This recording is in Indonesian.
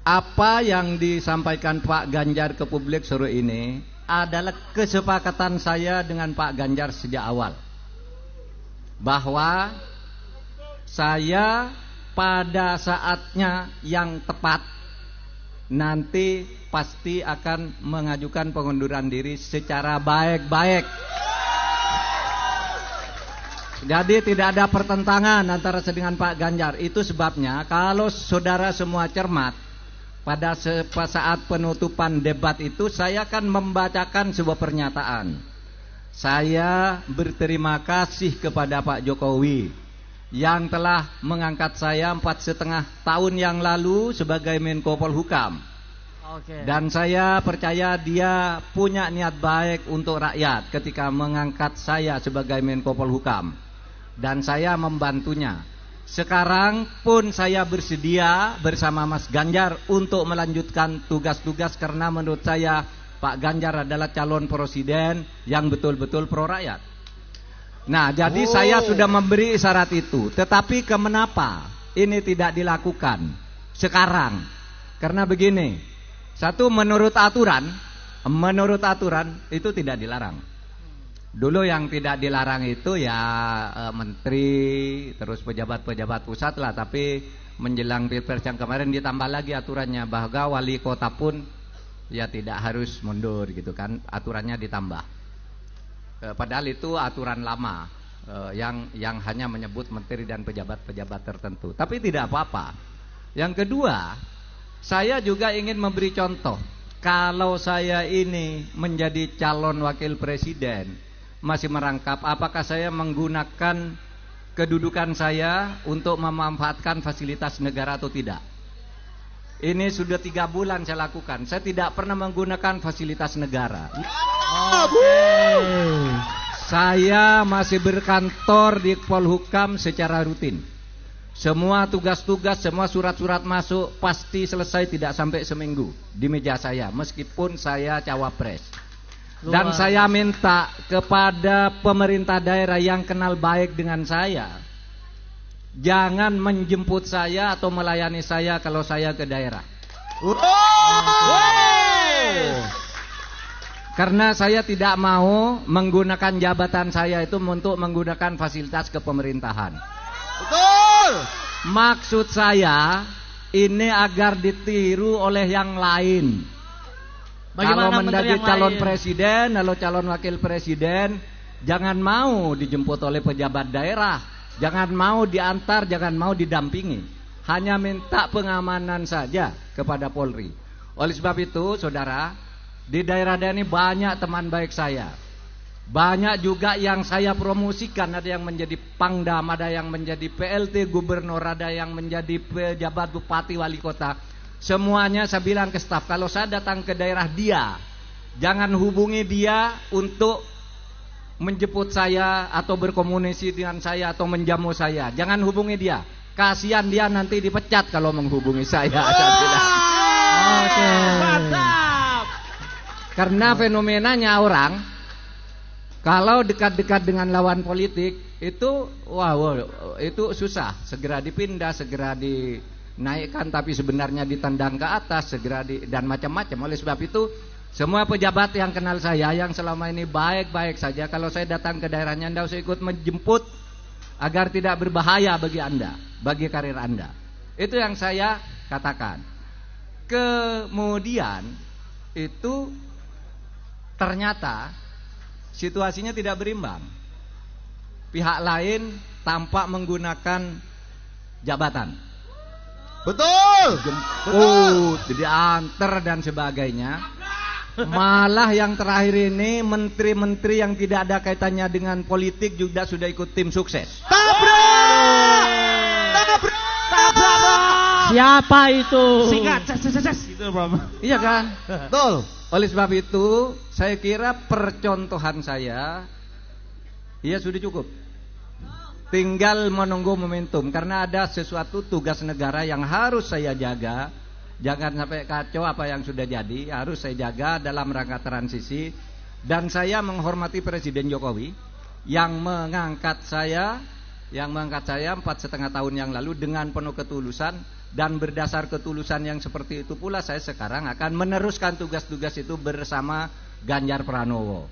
apa yang disampaikan Pak Ganjar ke publik sore ini adalah kesepakatan saya dengan Pak Ganjar sejak awal, bahwa saya pada saatnya yang tepat nanti pasti akan mengajukan pengunduran diri secara baik-baik. Jadi tidak ada pertentangan antara saya dengan Pak Ganjar. Itu sebabnya kalau saudara semua cermat, pada saat penutupan debat itu saya akan membacakan sebuah pernyataan. Saya berterima kasih kepada Pak Jokowi yang telah mengangkat saya 4,5 tahun yang lalu sebagai Menko Polhukam. Dan saya percaya dia punya niat baik untuk rakyat ketika mengangkat saya sebagai Menko Polhukam. Dan saya membantunya. Sekarang pun saya bersedia bersama Mas Ganjar untuk melanjutkan tugas-tugas, karena menurut saya Pak Ganjar adalah calon presiden yang betul-betul pro rakyat. Nah, jadi saya sudah memberi isyarat itu. Tetapi kenapa ini tidak dilakukan sekarang? Karena begini, satu, menurut aturan itu tidak dilarang. Dulu yang tidak dilarang itu ya menteri, terus pejabat-pejabat pusat lah. Tapi menjelang Pilpres yang kemarin ditambah lagi aturannya, bahwa wali kota pun ya tidak harus mundur gitu kan, aturannya ditambah. Padahal itu aturan lama yang hanya menyebut menteri dan pejabat-pejabat tertentu. Tapi tidak apa-apa. Yang kedua, saya juga ingin memberi contoh. Kalau saya ini menjadi calon wakil presiden, masih merangkap apakah saya menggunakan kedudukan saya untuk memanfaatkan fasilitas negara atau tidak. Ini sudah 3 bulan saya lakukan. Saya tidak pernah menggunakan fasilitas negara. Saya masih berkantor di Polhukam secara rutin. Semua tugas-tugas, semua surat-surat masuk pasti selesai tidak sampai seminggu di meja saya, meskipun saya cawapres. Dan saya minta kepada pemerintah daerah yang kenal baik dengan saya, jangan menjemput saya atau melayani saya kalau saya ke daerah. Karena saya tidak mau menggunakan jabatan saya itu untuk menggunakan fasilitas kepemerintahan. Betul. Maksud saya ini agar ditiru oleh yang lain. Bagaimana kalau menjadi calon presiden, lalu calon wakil presiden, jangan mau dijemput oleh pejabat daerah, jangan mau diantar, jangan mau didampingi. Hanya minta pengamanan saja kepada Polri. Oleh sebab itu, saudara, di daerah-daerah ini banyak teman baik saya. Banyak juga yang saya promosikan, ada yang menjadi Pangdam, ada yang menjadi PLT gubernur, ada yang menjadi pejabat bupati wali kota. Semuanya saya bilang ke staf, kalau saya datang ke daerah dia, jangan hubungi dia untuk menjemput saya atau berkomunikasi dengan saya atau menjamu saya. Jangan hubungi dia. Kasihan dia nanti dipecat kalau menghubungi saya. Oke. Mantap. Karena fenomenanya orang kalau dekat-dekat dengan lawan politik itu itu susah, segera dipindah, segera dinaikkan, tapi sebenarnya ditendang ke atas, segera dan macam-macam. Oleh sebab itu, semua pejabat yang kenal saya yang selama ini baik-baik saja, kalau saya datang ke daerahnya, Anda usah ikut menjemput agar tidak berbahaya bagi Anda, bagi karir Anda. Itu yang saya katakan. Kemudian itu ternyata situasinya tidak berimbang. Pihak lain tampak menggunakan jabatan. Betul. Jemput, diantar dan sebagainya. Malah yang terakhir ini menteri-menteri yang tidak ada kaitannya dengan politik juga sudah ikut tim sukses. Tabrak! Siapa itu? Singkat, itu iya kan? Betul. Oleh sebab itu, saya kira percontohan saya sudah cukup. Tinggal menunggu momentum, karena ada sesuatu tugas negara yang harus saya jaga. Jangan sampai kacau apa yang sudah jadi, harus saya jaga dalam rangka transisi. Dan saya menghormati Presiden Jokowi yang mengangkat saya 4,5 tahun yang lalu dengan penuh ketulusan. Dan berdasar ketulusan yang seperti itu pula saya sekarang akan meneruskan tugas-tugas itu bersama Ganjar Pranowo.